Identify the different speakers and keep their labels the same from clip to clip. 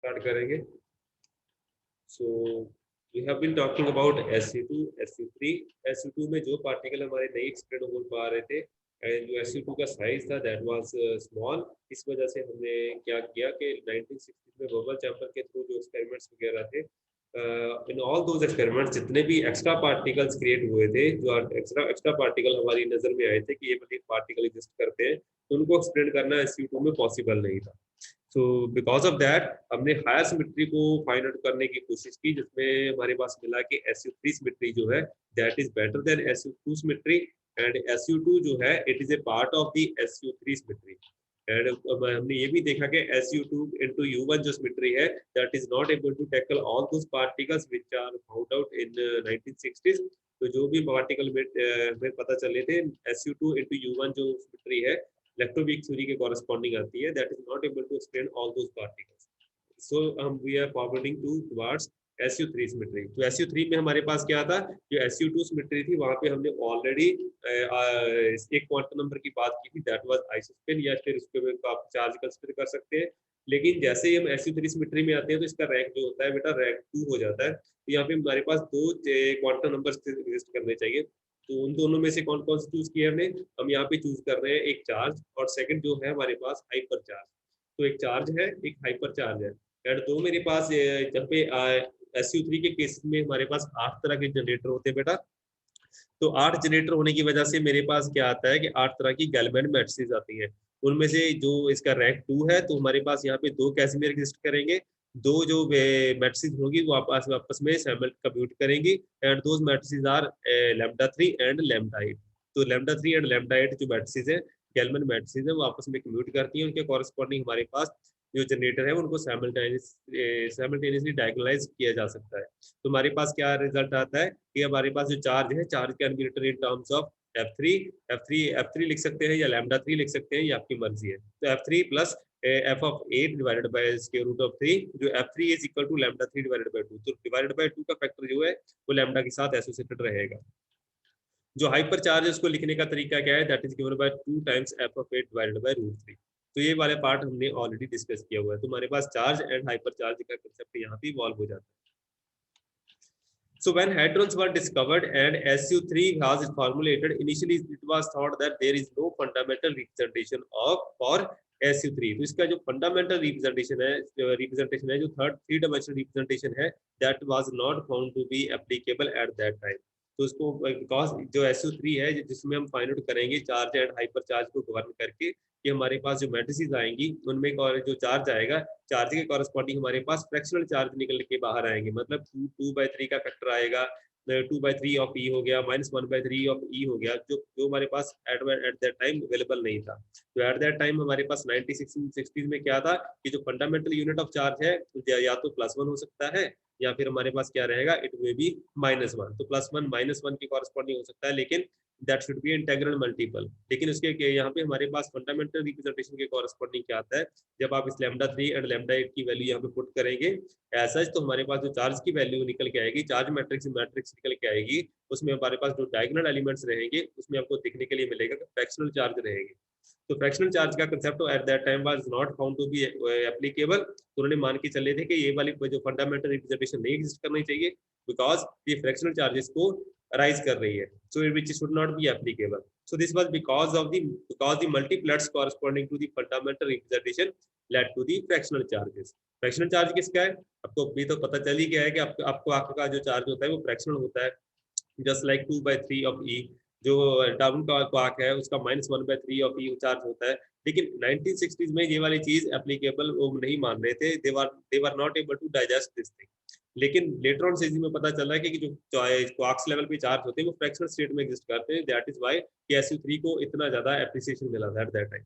Speaker 1: Start करेंगे। So we have been talking about SU2, SU3। SU2 में जो particle हमारे नहीं एक्सप्लेन हो पा रहे थे एंड जो SU2 का साइज था दैट वाज स्मॉल, इस वजह से हमने क्या किया कि 1960 में बबल चैम्बर के थ्रू जो एक्सपेरिमेंट्स वगैरह थे, इन ऑल दोज एक्सपेरिमेंट्स जितने भी एक्स्ट्रा पार्टिकल्स क्रिएट हुए थे, जो एक्स्ट्रा पार्टिकल हमारी नजर में आए थे कि ये पार्टिकल एग्जिस्ट करते हैं, तो उनको एक्सप्लेन करना SU2 में पॉसिबल नहीं था। सो बिकॉज ऑफ दैट हमने हायर सिमेट्री को फाइंड आउट करने की कोशिश की, जिसमें हमारे पास मिला कि SU3 सिमेट्री जो है that is better than SU2 symmetry, and SU2 जो है it is a part of the SU3 symmetry. And हमने ये भी देखा कि SU2 into U1 जो सिमेट्री है that is not able to tackle all those particles which are found out in 1960s। तो जो भी पार्टिकल में पता चले थे SU2 into U1 जो सिमेट्री है इलेक्ट्रोवीक थ्योरी के कॉरेस्पॉन्डिंग आती है, that is not able to explain all those particles. So we are forwarding towards SU3 symmetry. तो SU3 में हमारे पास क्या था, जो SU2 सिमेट्री थी वहां पे हमने ऑलरेडी एक क्वांटम नंबर की बात की थी दैट वाज आइसोस्पिन, या फिर उसके आप चार्ज कंसीडर कर सकते हैं। लेकिन जैसे ही हम SU3 सिमेट्री में आते हैं तो इसका रैंक जो होता है बेटा रैंक 2 हो जाता है। तो यहाँ पे हमारे पास दो क्वांटम नंबर एग्जिस्ट करने चाहिए। तो उन दोनों में से कौन कौन से चूज किए हमने, हम यहाँ पे चूज कर रहे हैं एक चार्ज और सेकंड जो है हमारे पास हाइपर चार्ज। तो एक चार्ज है एक हाइपर चार्ज है, एंड दो मेरे पास जब पे SU3 के केस में हमारे पास 8 तरह के जनरेटर होते हैं बेटा। तो 8 जनरेटर होने की वजह से मेरे पास क्या आता है कि 8 तरह की गैल्वेन मैट्रिसेस आती हैं। उनमें से जो इसका रैंक 2 है तो हमारे पास यहाँ पे दो कैसिमिर एग्जिस्ट करेंगे, दो जो मैट्रिसेस होगी वो आपस आपस में कंप्यूट करेंगी, and those matrices are λ3 and λ8। तो λ3 एंड λ8 जो मैट्रिसेस है गैल्वेन मैट्रिसेस है वो आपस में कंप्यूट करती हैं, उनके कॉरेस्पॉन्डिंग हमारे पास जो जनरेटर है उनको साइमल्टेनियसली डायगोनलाइज किया जा सकता है। तो हमारे पास क्या रिजल्ट आता है कि हमारे पास जो चार्ज है, charge can be written in terms of F3 लिख सकते हैं या λ3 लिख सकते हैं, ये आपकी मर्जी है। तो F3 plus f of 8 divided by square root of 3, जो F3 is equal to λ3 divided by 2। तो डिवाइडेड बाय 2 का फैक्टर जो है वो लैम्डा के साथ एसोसिएटेड रहेगा। जो हाइपर चार्ज है उसको लिखने का तरीका क्या है, that is given by 2 times f of 8 divided by root 3। तो ये वाले पार्ट हमने ऑलरेडी डिस्कस किया हुआ है। तो हमारे पास चार्ज एंड हाइपर चार्ज का कांसेप्ट यहाँ पे इवॉल्व हो जाता है। So when hadrons were discovered and SU3 was formulated, initially it was thought that there is no fundamental representation of for SU3। तो इसका जो फंडामेंटल रिप्रेजेंटेशन है जो थ्री डायमेंशनल रिप्रेजेंटेशन है that was not found to be applicable at that time. तो उसको because जो SU3 है जिसमें हम फाइंड आउट करेंगे चार्ज एंड हाइपर चार्ज को गवर्न करके कि हमारे पास जो मैट्रिसेस आएंगी उनमें जो चार्ज आएगा चार्ज के कॉरेस्पॉन्डिंग हमारे पास फ्रैक्शनल चार्ज निकल के बाहर आएंगे, मतलब 2/3 का फैक्टर आएगा, 2/3 ऑफ ई हो गया, -1/3 ऑफ ई हो गया, जो जो हमारे पास एट दैट टाइम अवेलेबल नहीं था। तो एट दैट टाइम हमारे पास 1960 में क्या था कि जो फंडामेंटल यूनिट ऑफ चार्ज है या तो +1 हो सकता है या फिर हमारे पास क्या रहेगा इट मे बी -1। तो +1 -1 के कॉरेस्पॉन्डिंग हो सकता है, लेकिन that should be integral multiple. लेकिन उसके यहाँ पे हमारे पास फंडामेंटल रिप्रेजेंटेशन के कॉरेस्पॉन्डिंग क्या आता है, जब आप इस λ3 एंड λ8 की वैल्यू यहाँ पे पुट करेंगे ऐसा, तो हमारे पास जो चार्ज की वैल्यू निकल के आएगी, चार्ज मैट्रिक्स निकल के आएगी, उसमें हमारे पास जो डायगोनल एलिमेंट्स रहेंगे उसमें आपको देखने के लिए मिलेगा फ्रैक्शनल चार्ज रहेंगे। तो फ्रैक्शनल चार्ज का concept at that time was not found to be applicable. तो उन्होंने मान के चले थे कि ये वाली जो फंडामेंटल रिप्रेजेंटेशन नहीं एग्जिस्ट करनी चाहिए बिकॉज ये फ्रैक्शनल चार्जेस को राइज कर रही है, so which should not be applicable. So this was because the multiplets corresponding to the fundamental representation led to the fractional charges. Fractional charge किसका है, आपको भी तो पता चल ही गया है कि आपको आपका जो चार्ज होता है वो फ्रैक्शनल होता है, जस्ट लाइक 2/3 ऑफ ई। जो डाउन का क्वार्क है उसका -1/3 ऑफ ई चार्ज होता है। लेकिन 1960s में ये वाली चीज एप्लीकेबल वो नहीं मान रहे थे, they were not able to digest this thing. लेकिन लेटर ऑन स्टेज में पता चला कि जो क्वार्क्स लेवल पे चार्ज होते हैं वो फ्रैक्शनल स्टेट में एग्जिस्ट करते हैं, दैट इज व्हाई कि SU3 को इतना ज्यादा एप्रिसिएशन मिला था eight that time.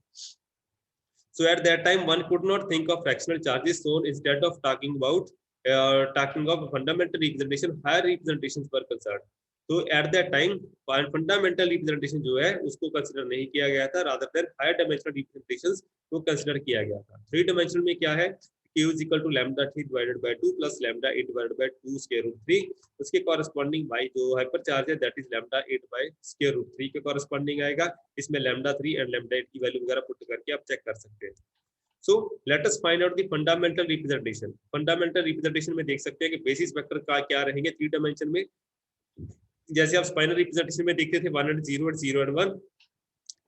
Speaker 1: So at that time one could not think of fractional charges, so instead of talking of fundamental representation, higher representations were concerned. तो at that time fundamental representation जो है उसको consider नहीं किया गया था, rather than higher dimensional representations को consider किया गया था। 3 डायमेंशनल में क्या है, Q is equal to λ3 divided by 2 plus λ8 divided by 2 square root 3। उसके कॉरेस्पॉन्डिंग बाई जो हाइपर चार्ज है that is λ8 by square root 3 के कॉरेस्पॉन्डिंग आएगा। इसमें λ3 एंड λ8 की वैल्यू वगैरह पुट करके आप चेक कर सकते हैं। So let us find out the fundamental representation. Fundamental representation में देख सकते हैं कि बेसिस वेक्टर का क्या रहेंगे 3 डायमेंशन में। जैसे आप स्पाइनल रिप्रेजेंटेशन में देखते थे 1 एंड 0 एंड 0 एंड 1,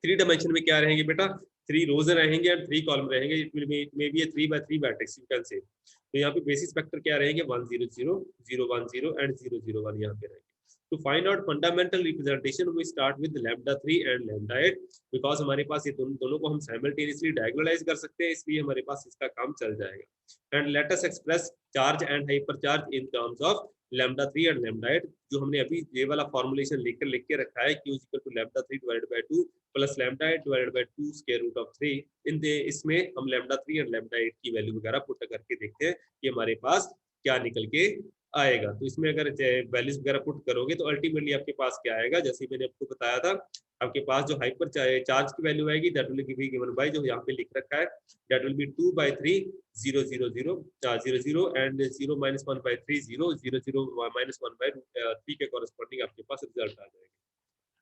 Speaker 1: 3 डायमेंशन में क्या रहेंगे बेटा, 3 रोज रहेंगे एंड 3 कॉलम रहेंगे। It will may be A 3x3 matrix you can say. तो यहाँ पे बेसिस वेक्टर क्या रहेंगे 1 0 0 0 1 0 एंड 0 0 1 यहाँ पे रहेंगे। To find out fundamental representation, we start with lambda 3 and lambda 8 because हमारे पास ये दोनों को हम simultaneously diagonalize कर सकते हैं, इसलिए हमारे पास इसका काम चल जाएगा। And let us express charge and hypercharge in terms of lambda 3 and lambda 8। जो हमने अभी ये वाला फॉर्मुलेशन लिख के रखा है Q equal to lambda 3 divided by 2 plus lambda 8 divided by 2 square root of 3। इसमें हम lambda 3 और lambda 8 की वैल्यू वगैरह पुट करके देखते हैं कि हमारे पास क्या निकल के आएगा। तो इसमें अगर वैल्यूज वगैरह पुट करोगे तो अल्टीमेटली आपके पास क्या आएगा, जैसे मैंने आपको बताया था, आपके पास जो हाइपर चार्ज की वैल्यू आएगी that will be given by, जो यहाँ पे लिख रखा है, दैट विल बी 2/3 0 0 0 0 0 एंड 0 - 1/3 0 0 0 - 1/3 के कॉरेस्पॉन्डिंग आपके पास रिजल्ट आ जाएगा।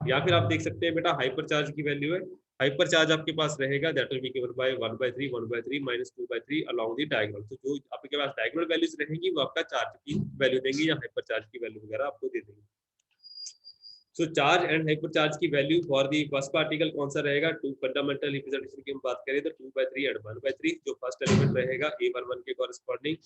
Speaker 1: या फिर आप देख सकते हैं बेटा हाइपर चार्ज की वैल्यू है, हाइपर चार्ज आपके पास रहेगा that will be given by 1/3 1/3 - 2/3 along the diagonal. तो जो आपके पास डायगोनल वैल्यूज रहेंगी वो आपका चार्ज की वैल्यू देंगी या हाइपर चार्ज की वैल्यू वगैरह आपको दे देंगे। सो चार्ज एंड हाइपर चार्ज की value for the first particle कौन सा रहेगा, टू फंडामेंटल रिप्रेजेंटेशन की हम बात करें तो 2/3 एंड 1/3 जो फर्स्ट एलिमेंट रहेगा A11 के कॉरेस्पॉन्डिंग,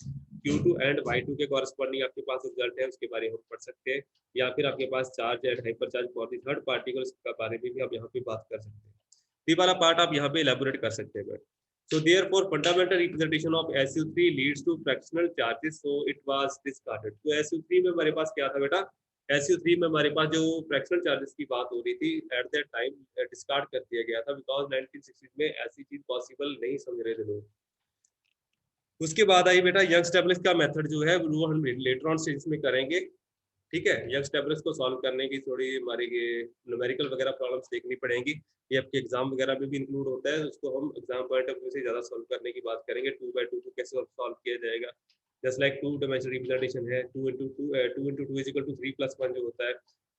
Speaker 1: Q2 एंड Y2 के कॉरेस्पॉन्डिंग आपके पास रिजल्ट है, उसके बारे में हम पढ़ सकते हैं। या फिर आपके पास charge and hyper charge for the third particle के बारे में भी हम यहाँ पे बात कर सकते हैं। ये वाला पार्ट आप यहाँ पे इलेबोरेट कर सकते हैं। So therefore fundamental representation of SU3 leads to fractional charges, so it was discarded। तो SU3 में हमारे पास क्या था बेटा, SU3 में हमारे पास जो फ्रैक्शनल चार्जेस की बात हो रही थी एट दैट टाइम डिस्कार्ड कर दिया गया था बिकॉज 1960 में ऐसी चीज पॉसिबल नहीं समझ रहे थे लोग। उसके बाद आई बेटा यंग स्टेबलिश का मेथड जो है वो हम लेटर ऑन स्टेज में करेंगे, ठीक है। यंग स्टेबलिश को सॉल्व करने की थोड़ी हमारी न्यूमेरिकल वगैरह प्रॉब्लम्स देखनी पड़ेंगी, ये आपके एग्जाम वगैरह में भी इंक्लूड होता है, उसको हम एग्जाम पॉइंट ऑफ व्यू से ज्यादा सॉल्व करने की बात करेंगे। 2/2 को कैसे सॉल्व किया जाएगा, जस्ट लाइक 2 डायमेंशनल रिप्रेजेंटेशन है, 2 into 2 is equal to 3 + 1 जो होता है,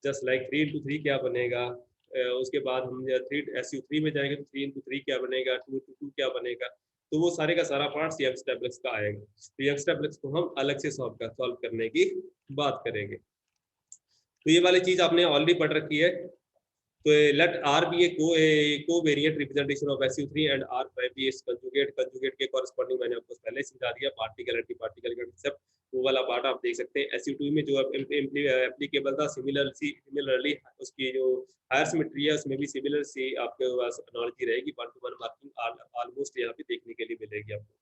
Speaker 1: जस्ट लाइक 3 into 3 क्या बनेगा। उसके बाद हम 3 SU3 में जाएंगे तो 3 into 3 क्या बनेगा, 2 into 2 क्या बनेगा। तो वो सारे का सारा पार्ट यंग स्टेबलिश का आएगा, तो यंग स्टेबलिश को हम अलग से सॉल्व करने की बात करेंगे। तो ये वाली चीज आपने ऑलरेडी पढ़ रखी है। तो let R be a covariant representation of SU3 and R prime be its conjugate के कॉरेस्पॉन्डिंग मैंने आपको पहले समझा दिया, पार्टिकल एंटी पार्टिकल का कांसेप्ट, वो वाला पार्ट आप देख सकते हैं। SU2 में जो एप्लीकेबल था सिमिलरली उसकी जो हायर सिमेट्री है उसमें भी सिमिलर सी आपके पास एनालॉजी रहेगी, 1 to 1 मार्किंग ऑलमोस्ट यहाँ पे देखने के लिए मिलेगी आपको।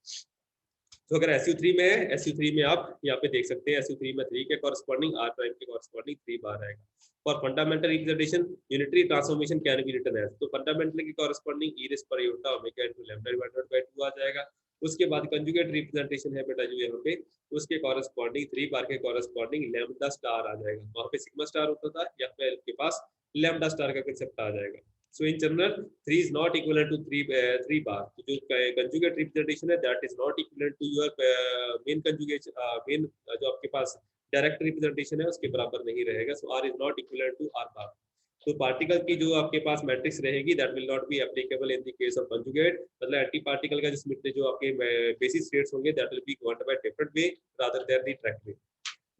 Speaker 1: तो अगर SU3 में है, SU3 में आप यहाँ पे देख सकते हैं SU3 में 3 के कॉरेस्पॉन्डिंग आर प्राइम के कॉरेस्पॉन्डिंग 3 बार आएगा। For fundamental representation unitary transformation can be written as, तो फंडामेंटल के कॉरेस्पॉन्डिंग e रेज़ पर iota omega into lambda divided by 2 आ जाएगा। उसके बाद कंजुगेट रिप्रेजेंटेशन है बेटा जो यहाँ पे, उसके कॉरेस्पॉन्डिंग 3 बार के कॉरेस्पॉन्डिंग लैम्डा स्टार आ जाएगा, वहाँ पे सिग्मा स्टार होता था, यहाँ पे आपके पास लैम्डा स्टार का कांसेप्ट आ जाएगा। So in general 3 is not equivalent to 3 bar, तो जो conjugate representation है that is not equivalent to your main conjugate main जो आपके पास डायरेक्ट रिप्रेजेंटेशन है उसके बराबर नहीं रहेगा। So R is not equivalent to R bar। तो पार्टिकल की जो आपके पास मैट्रिक्स रहेगी that will not be applicable in the case of conjugate, मतलब एंटी पार्टिकल का जिसमें जो आपके बेसिस स्टेट्स होंगे that will be governed by different way rather than the direct way।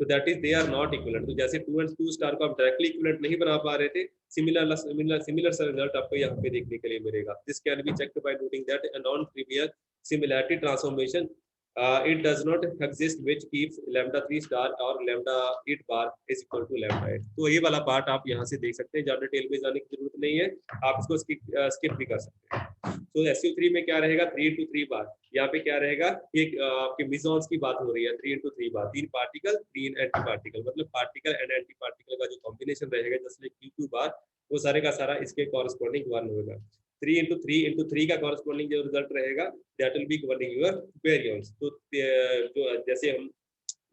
Speaker 1: तो that is they are not equivalent. तो जैसे 2 and 2 star को आप डायरेक्टली इक्विवेलेंट नहीं बना पा रहे थे, सिमिलर सा रिजल्ट आपको यहाँ पे देखने के लिए मिलेगा। This can be checked by noting that a non trivial similarity transformation it does not exist which keeps lambda 3 star or lambda 8 bar is equal to lambda 8। तो ये वाला पार्ट आप यहाँ से देख सकते हैं, ज्यादा डिटेल में जाने की जरूरत नहीं है, आप इसको स्किप भी कर सकते हैं। तो SU3 में क्या रहेगा 3 into 3 बार, यहाँ पे क्या रहेगा एक आपके मिसॉन्स की बात हो रही है, 3 into 3 बार, 3 पार्टिकल 3 एंटी पार्टिकल, मतलब पार्टिकल एंड एंटी पार्टिकल का जो कॉम्बिनेशन रहेगा जैसे Q2 बार, वो सारे का सारा इसके कॉरेस्पॉन्डिंग 1 होगा। 3 into 3 into 3 का कॉरेस्पॉन्डिंग जो रिजल्ट रहेगा that will be governing your variance. तो जो जैसे हम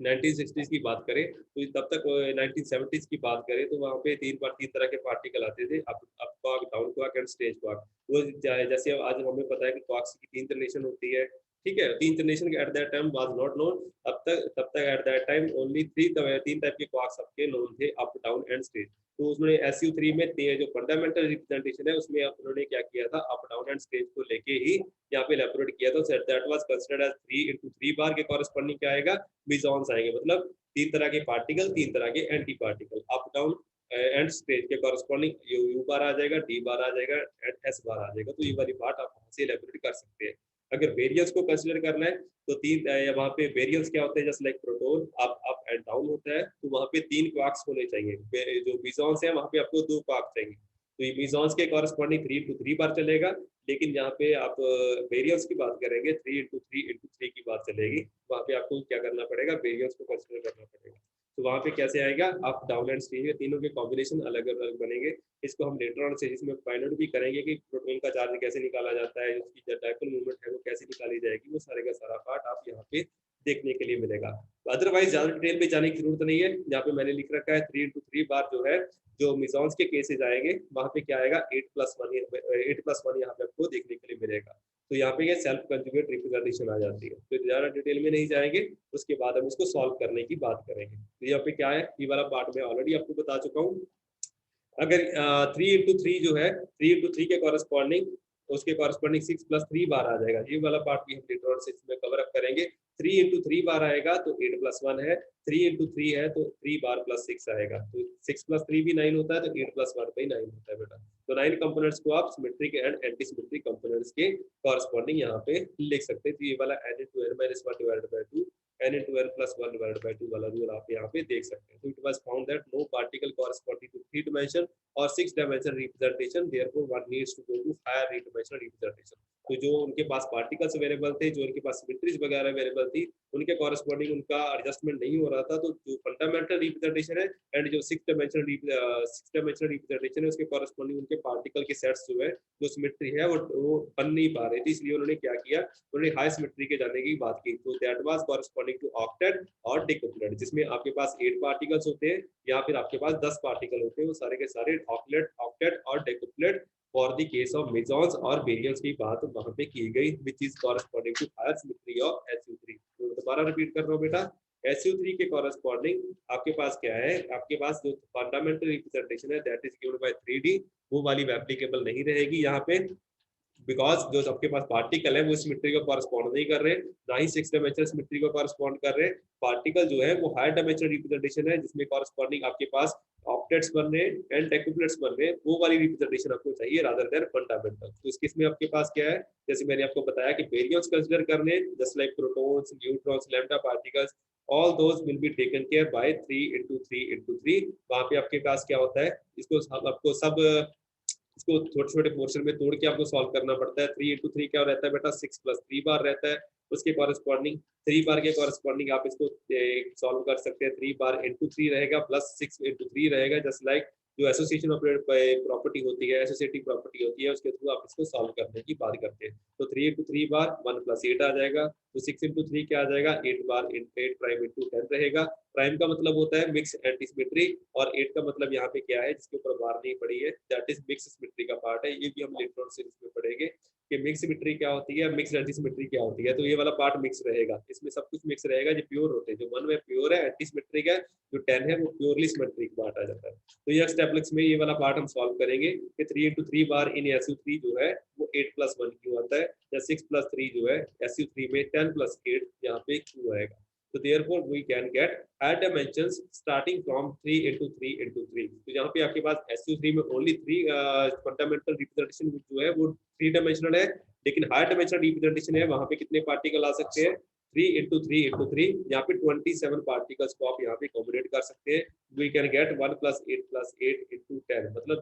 Speaker 1: 1960s की बात करें तो तब तक 1970s की बात करें तो वहाँ पे 3 तरह के पार्टिकल आते थे, up quark, down quark and stage quark. वो जैसे आज हमें पता है कि क्वार्क्स की 3 जनरेशन होती है, ठीक है, तीन generation at that time was not known. तब तक एट दैट टाइम ओनली तीन टाइप के क्वार्क्स सबके नोन थे, अप डाउन एंड स्टेज। तो उसमें SU3 में जो फंडामेंटल रिप्रेजेंटेशन है उसमें उन्होंने क्या किया था, अप डाउन एंड स्टेज को लेके ही यहाँ पे इलैबोरेट किया था। दैट वाज कंसीडर्ड एज 3 × 3 बार के कॉरेस्पॉन्डिंग क्या आएगा, मेसॉन्स आएंगे, मतलब तीन तरह के पार्टिकल, तीन तरह के anti particle, up down and stage के कॉरेस्पॉन्डिंग यू बार आ जाएगा, डी बार आ जाएगा एंड एस बार आ जाएगा। तो ये वाली पार्ट आप वहां से इलैबोरेट कर सकते हैं। अगर वेरिएंस को कंसीडर करना है तो तीन वहाँ पे वेरिएंस क्या होते हैं, just like proton up and down होता है, तो वहाँ पे तीन क्वार्क्स होने चाहिए। जो मेसॉन्स है वहाँ पे आपको दो क्वार्क चाहिए, तो ये मेसॉन्स के कॉरेस्पॉन्डिंग 3 × 3 बार चलेगा। लेकिन यहाँ पे आप वेरिएंस की बात करेंगे 3 × 3 × 3 की बात चलेगी, वहाँ पे आपको क्या करना पड़ेगा, वेरिएंस को कंसीडर करना पड़ेगा। तो वहाँ पे कैसे आएगा, अप डाउन एंड स्टेज में तीनों के कॉम्बिनेशन अलग अलग बनेंगे। इसको हम लेटर ऑन स्टेज में फाइंड आउट भी करेंगे कि प्रोटॉन का चार्ज कैसे निकाला जाता है, उसकी जो डायपोल मूवमेंट है वो कैसे निकाली जाएगी, वो सारे का सारा पार्ट आप यहाँ पे देखने के लिए मिलेगा। अदरवाइज ज्यादा डिटेल में जाने की जरूरत नहीं है। यहाँ पे मैंने लिख रखा है 3 × 3 बार जो है, जो मेसॉन्स के केसेस आएंगे वहाँ पे क्या आएगा 8+1 यहाँ पे आपको देखने के लिए मिलेगा। तो यहाँ पे ये सेल्फ कंजुगेट रिप्रेजेंटेशन आ जाती है। तो ज्यादा डिटेल में नहीं जाएंगे, उसके बाद हम इसको सॉल्व करने की बात करेंगे। तो यहाँ पे क्या है, ये वाला पार्ट मैं ऑलरेडी आपको बता चुका हूँ। अगर 3 × 3 जो है, 3 × 3 के कॉरेस्पॉन्डिंग उसके कॉरेस्पॉन्डिंग 6+3 बार आ जाएगा। ये वाला पार्ट भी हम लेटर ऑन में कवर अप करेंगे। 3 × 3 बार आएगा तो 8+1 है, 3 × 3 है तो 3 बार +6 आएगा। तो 6+3 भी 9 होता है, तो 8+1 भी 9 होता है बेटा। तो 9 कंपोनेंट्स को आप symmetric and anti symmetric components के कॉरेस्पॉन्डिंग यहाँ पे लिख सकते हैं। तो ये वाला n × n - 1/2 n × n+1/2 वाला रूल आप यहाँ पे देख सकते हैं। तो it was found that no particle corresponding to 3 dimension और 6 dimension representation, therefore one needs to go to higher 3 dimensional representation. तो जो उनके पास पार्टिकल्स अवेलेबल थे, जो उनके पास सिमेट्रीज वगैरह अवेलेबल थी, उनके कॉरेस्पॉन्डिंग उनका एडजस्टमेंट नहीं हो रहा था। तो जो फंडामेंटल रिप्रेजेंटेशन है एंड जो 6 डायमेंशनल रिप्रेजेंटेशन है, उसके कॉरेस्पॉन्डिंग उनके पार्टिकल के सेट्स जो है, जो सिमेट्री है वो बन नहीं पा रही थी। इसलिए उन्होंने क्या किया, उन्होंने हाई सिमेट्री के जाने की बात की। तो that was corresponding to octet और डेकुप्लेट, जिसमें आपके पास 8 पार्टिकल्स होते हैं या फिर आपके पास 10 पार्टिकल होते हैं, वो सारे के सारे ऑक्टेट और decuplet for the case of mesons और वेरिएंस की बात वहां पे की गई, which is corresponding to higher symmetry of SU3। तो दोबारा रिपीट कर रहा हूँ बेटा, SU3 के कॉरेस्पॉन्डिंग आपके पास क्या है, आपके पास जो फंडामेंटल रिप्रेजेंटेशन है that is given bye 3D, वो वाली एप्लीकेबल नहीं रहेगी यहाँ पे, बिकॉज जो सबके पास पार्टिकल है वो सिमेट्री को कॉरेस्पॉन्ड नहीं कर रहे, ना ही 6 डायमेंशनल सिमेट्री को कॉरेस्पॉन्ड कर रहे। पार्टिकल जो है वो हायर डायमेंशनल रिप्रेजेंटेशन है, जिसमें कॉरेस्पॉन्डिंग आपके पास ऑक्टेट्स बन रहे हैं एंड डेकुप्लेट्स बन रहे हैं, वो वाली रिप्रेजेंटेशन आपको चाहिए रादर देन फंडामेंटल। तो इस केस में आपके पास क्या है, जैसे मैंने आपको बताया कि वेरिएंस कंसीडर करने, just like protons, neutrons, lambda particles, all those will be taken care by 3 × 3 × 3। वहां पे आपके पास क्या होता है, इसको आपको सब इसको छोटे छोटे पोर्शन में तोड़ के आपको सॉल्व करना पड़ता है। 3 × 3 क्या रहता है बेटा, 6+3 बार रहता है। उसके कॉरेस्पॉन्डिंग 3 बार के कॉरेस्पॉन्डिंग आप इसको सॉल्व कर सकते हैं। 3 बार × 3 रहेगा प्लस 6 × 3 रहेगा, जस्ट लाइक जो एसोसिएशन प्रॉपर्टी होती है, एसोसिएटिव प्रॉपर्टी होती है, उसके थ्रू आप इसको सॉल्व करने की बात करते हैं। तो 3 × 3 बार 1 + 8 आ जाएगा। तो 6 × 3 क्या आ जाएगा, 8 बार 8 प्राइम × 10 रहेगा। प्राइम का मतलब होता है मिक्स एंटी सिमेट्री, और 8 का मतलब यहाँ पे क्या है, जिसके ऊपर बार नहीं पड़ी है, दैट इज मिक्स सिमेट्री का पार्ट है। ये भी हम लेटर ऑन सीरीज में पढ़ेंगे कि मिक्स सिमेट्री क्या होती है, मिक्स एंटी सिमेट्री क्या होती है। तो ये वाला पार्ट मिक्स रहेगा, इसमें सब कुछ मिक्स रहेगा। जो प्योर होते हैं, जो 1 में प्योर है एंटी सिमेट्रिक है, जो 10 है वो प्योरली सिमेट्रिक पार्ट आ जाता है। तो ये स्टेपलेक्स में ये वाला पार्ट हम सॉल्व करेंगे कि 3 × 3 बार इन SU3 जो है वो 8+1 क्यों आता है, या 6+3 जो है SU3 में 10+8 यहाँ पे क्यों आएगा। So therefore we can get higher dimensions starting from 3 × 3 × 3। तो यहाँ पे आपके पास SU3 में only 3 फंडामेंटल रिप्रेजेंटेशन जो है वो 3 डायमेंशनल है, लेकिन हायर डायमेंशनल रिप्रेजेंटेशन है, वहाँ पे कितने पार्टिकल आ सकते हैं, 3 × 3 × 3। यहाँ पे 27 पार्टिकल्स को आप यहाँ पे अकोमोडेट कर सकते हैं। वी कैन गेट 1 + 8 + 8 × 10, मतलब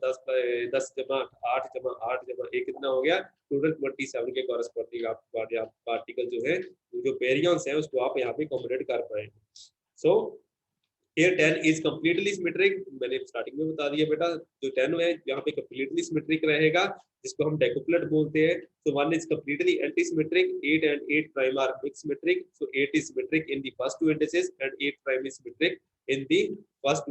Speaker 1: 10 जमा 8 जमा 8 जमा 1 कितना हो गया, टोटल 27 के कॉरेस्पॉन्डिंग आप पार्टिकल जो है, जो वेरिएंस है उसको आप यहाँ पे अकोमोडेट कर पाएंगे। सो Here 10 is completely symmetric, मैंने स्टार्टिंग में बता दिया बेटा, जो 10 है यहाँ पे completely symmetric रहेगा, जिसको हम decuplet बोलते हैं. So 1 is completely anti-symmetric, 8 and 8 prime are mixed symmetric. So 8 is symmetric in the first two indices and 8 prime is symmetric in the first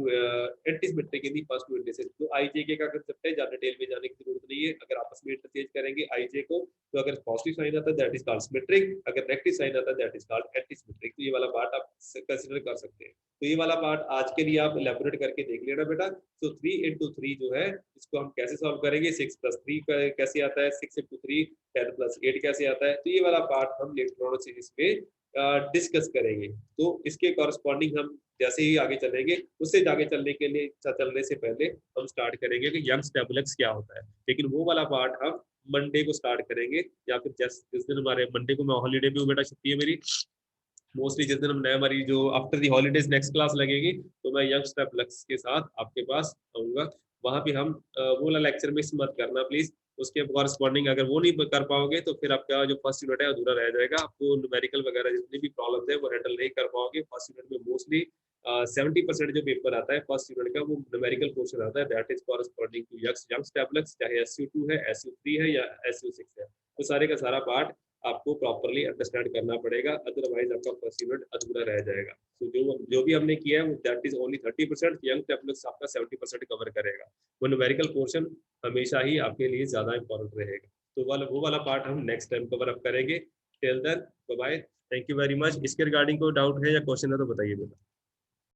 Speaker 1: anti-symmetric in the first two indices. तो IJK का concept है, ज़्यादा detail में जाने की जरूरत नहीं है. अगर आपस में इंटरचेंज करेंगे IJ को, तो अगर पॉजिटिव साइन आता है दैट इज कॉल्ड सिमेट्रिक, अगर नेगेटिव साइन आता है that is called anti symmetric. तो ये वाला पार्ट आप कंसीडर कर सकते हैं. तो ये वाला पार्ट आज के लिए आप इलेबोरेट करके देख लेना बेटा. तो 3 into 3 जो है इसको हम कैसे सॉल्व करेंगे, 6 + 3 कैसे आता है, 6 into 3 10 + 8 कैसे आता है. तो ये वाला पार्ट हम लेटर ऑन सीरीज में डिस्कस करेंगे. तो इसके कॉरस्पॉन्डिंग हम जैसे ही आगे चलेंगे, उससे आगे चलने के लिए चलने से पहले हम स्टार्ट करेंगे कि यंग्स टेबुलक्स क्या होता है. लेकिन वो वाला पार्ट हम मंडे को स्टार्ट करेंगे, या फिर जिस दिन हमारे मंडे को मैं हॉलीडे भी हूँ बेटा, छुट्टी है मेरी मोस्टली. जिस दिन हम नए हमारी जो after the holidays next class लगेगी, तो मैं यंग स्टेप लक्स के साथ आपके पास आऊँगा. वहाँ भी हम वो वाला लेक्चर मिस मत करना प्लीज. उसके कॉरस्पॉन्डिंग अगर वो नहीं कर पाओगे तो फिर आपका जो फर्स्ट यूनिट है अधूरा रह जाएगा. आपको न्यूमेरिकल वगैरह जितनी भी प्रॉब्लम है वो हैंडल नहीं कर पाओगे. फर्स्ट यूनिट में मोस्टली 70% जो पेपर आता है फर्स्ट यूनिट का, वो न्यूमेरिकल पोर्शन आता है, that is corresponding to Young tableaux, चाहे SU2 है, SU3 है या SU6 है. तो सारे का सारा पार्ट आपको प्रॉपर्ली अंडरस्टैंड करना पड़ेगा, अदरवाइज आपका फर्स्ट यूनिट अधूरा रह जाएगा. तो जो भी हमने किया है that is only 30%, young tablets आपका 70% कवर करेगा. वो न्यूमेरिकल पोर्शन हमेशा ही आपके लिए ज्यादा इंपॉर्टेंट रहेगा. तो वो वाला पार्ट हम नेक्स्ट टाइम कवर अप करेंगे. Till then bye bye, thank you very much. इसके रिगार्डिंग कोई डाउट है या क्वेश्चन है तो बताइए बेटा.